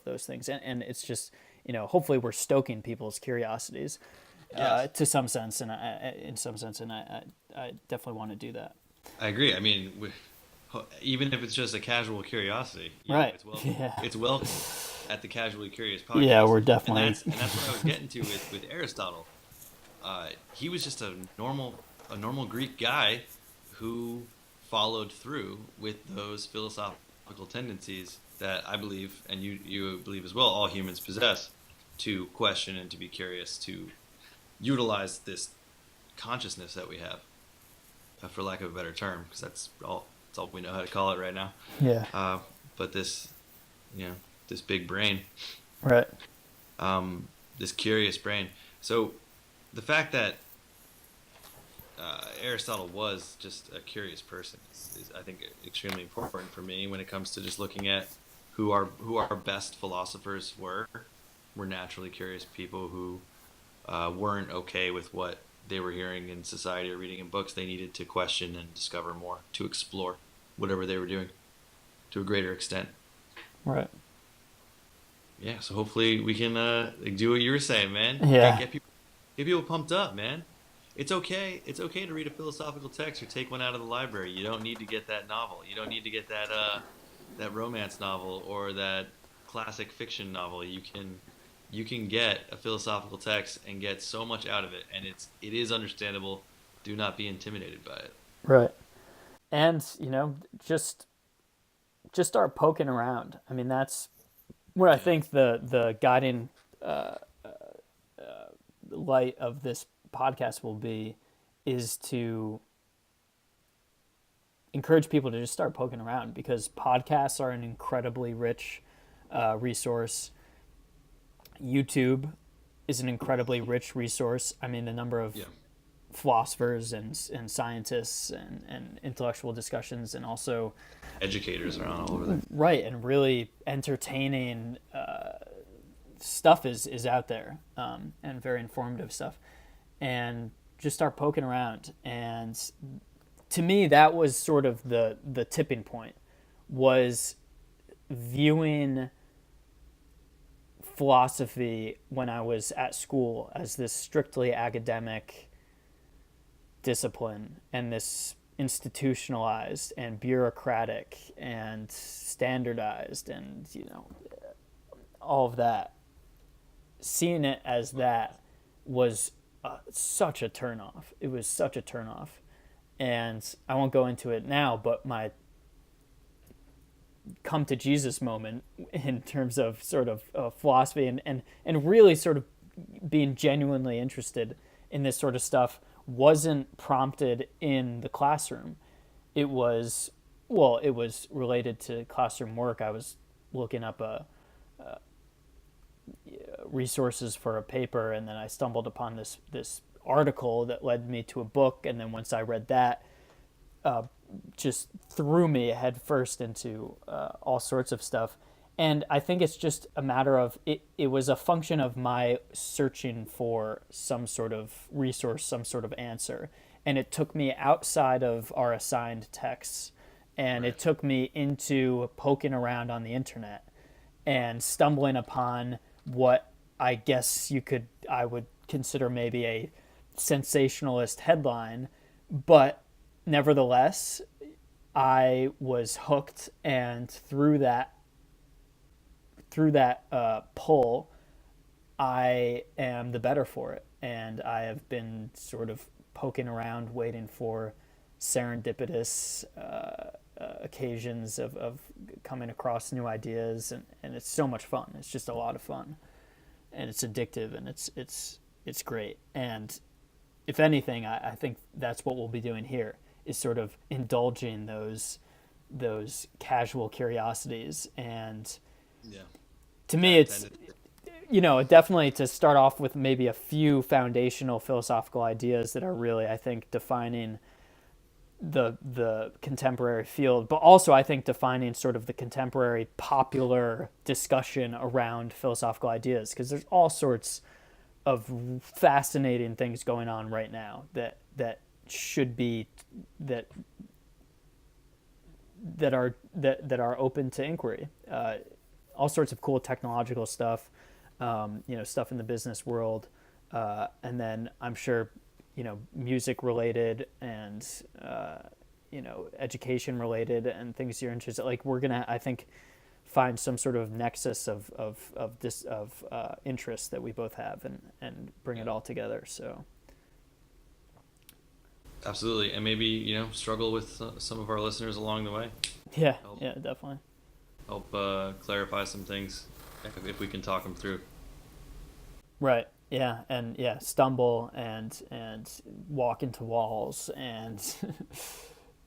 those things. And it's just, hopefully we're stoking people's curiosities to some sense, and I definitely want to do that. I agree. I mean, even if it's just a casual curiosity, Right. It's welcome at the Casually Curious podcast. Yeah, we're definitely. And that's what I was getting to with Aristotle. He was just a normal Greek guy who followed through with those philosophical tendencies that I believe, and you believe as well, all humans possess, to question and to be curious, to utilize this consciousness that we have, for lack of a better term, because that's all we know how to call it right now. Yeah. But this big brain, right? This curious brain. So the fact that Aristotle was just a curious person is, I think, extremely important for me when it comes to just looking at who our best philosophers were. Were naturally curious people who weren't okay with what they were hearing in society or reading in books. They needed to question and discover more, to explore whatever they were doing to a greater extent. Right. Yeah, so hopefully we can do what you were saying, man. Yeah. Get people pumped up, man. It's okay to read a philosophical text or take one out of the library. You don't need to get that novel. You don't need to get that romance novel or that classic fiction novel. You can get a philosophical text and get so much out of it, and it is understandable. Do not be intimidated by it. Right. And just start poking around. I mean, that's where I Yeah. think the guiding light of this podcast will be, is to encourage people to just start poking around, because podcasts are an incredibly rich resource. YouTube is an incredibly rich resource. I mean, the number of Yeah. philosophers and scientists and intellectual discussions, and also Educators are on all over there. right, and really entertaining stuff is out there, and very informative stuff, and just start poking around. And to me, that was sort of the tipping point, was viewing philosophy when I was at school as this strictly academic discipline, and this institutionalized and bureaucratic and standardized, and all of that. Seeing it as that was such a turnoff. It was such a turnoff. And I won't go into it now, but my come to Jesus moment in terms of sort of philosophy, and really sort of being genuinely interested in this sort of stuff wasn't prompted in the classroom. It was, well, it was related to classroom work. I was looking up resources for a paper, and then I stumbled upon this article that led me to a book, and then once I read that, just threw me head first into all sorts of stuff. And I think it's just a matter of it was a function of my searching for some sort of resource, some sort of answer. And it took me outside of our assigned texts, and Right. it took me into poking around on the internet and stumbling upon what I would consider maybe a sensationalist headline, but nevertheless, I was hooked, and through that pull, I am the better for it, and I have been sort of poking around, waiting for serendipitous occasions of coming across new ideas, and it's so much fun. It's just a lot of fun, and it's addictive, and it's great. And if anything, I think that's what we'll be doing here, is sort of indulging those casual curiosities. And Yeah. to me, That it's, tended. definitely to start off with maybe a few foundational philosophical ideas that are really, I think, defining the contemporary field, but also I think defining sort of the contemporary popular discussion around philosophical ideas, because there's all sorts of fascinating things going on right now that should be that that are open to inquiry. All sorts of cool technological stuff, stuff in the business world, and then I'm sure music related, and education related, and things you're interested. Like, we're gonna, I think, find some sort of nexus of interest that we both have, and bring Yeah. it all together. So Absolutely, and maybe struggle with some of our listeners along the way. yeah, Help yeah, definitely. help clarify some things if we can talk them through. Right. Yeah, and yeah, stumble and walk into walls, and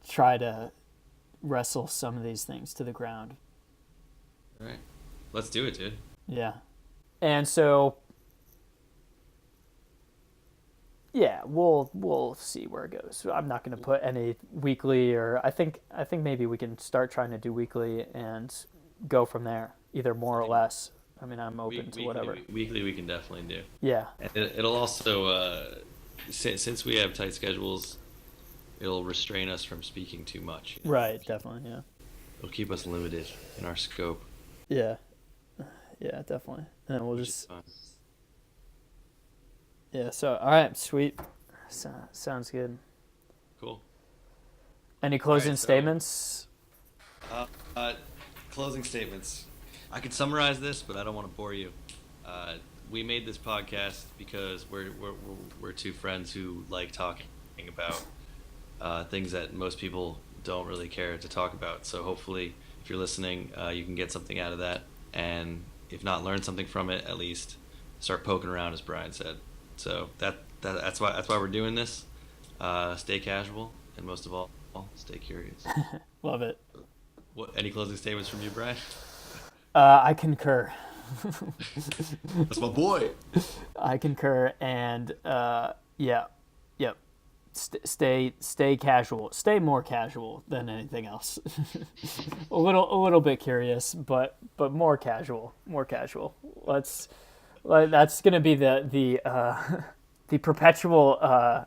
try to wrestle some of these things to the ground. All right, let's do it, dude. Yeah. And so, yeah, we'll see where it goes. So I'm not going to put any weekly, or I think maybe we can start trying to do weekly and go from there, either more I or think less. I mean, I'm open to weekly, whatever. weekly we can definitely do. Yeah. And it'll also, since we have tight schedules, it'll restrain us from speaking too much. Right, definitely. Yeah. It'll keep us limited in our scope, Yeah. Yeah, definitely. And we'll which is just, fun. yeah, so all right, sweet. Sounds good. Cool. Any All closing right, so statements? uh, uh, closing statements. I could summarize this, but I don't want to bore you. We made this podcast because we're two friends who like talking about things that most people don't really care to talk about. So hopefully, if you're listening, you can get something out of that, and if not, learn something from it. At least start poking around, as Brian said. So that's why we're doing this. Stay casual, and most of all, stay curious. Love it. What? Any closing statements from you, Brian? I concur. That's my boy. I concur, and yeah, yep. Stay casual. Stay more casual than anything else. a little bit curious, but more casual. More casual. That's gonna be the perpetual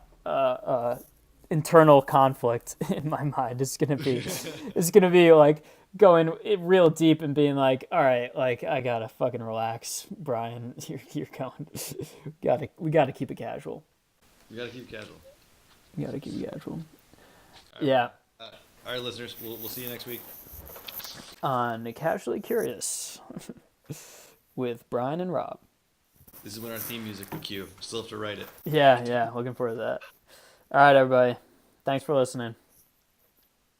internal conflict in my mind. It's gonna be like going real deep and being like, all right, like I gotta fucking relax, Brian. You're going. We gotta keep it casual. You gotta keep casual. We gotta keep it casual. All right. Yeah. All right, listeners. We'll see you next week. On Casually Curious with Brian and Rob. This is when our theme music will cue. Still have to write it. Yeah. Looking forward to that. All right, everybody. Thanks for listening.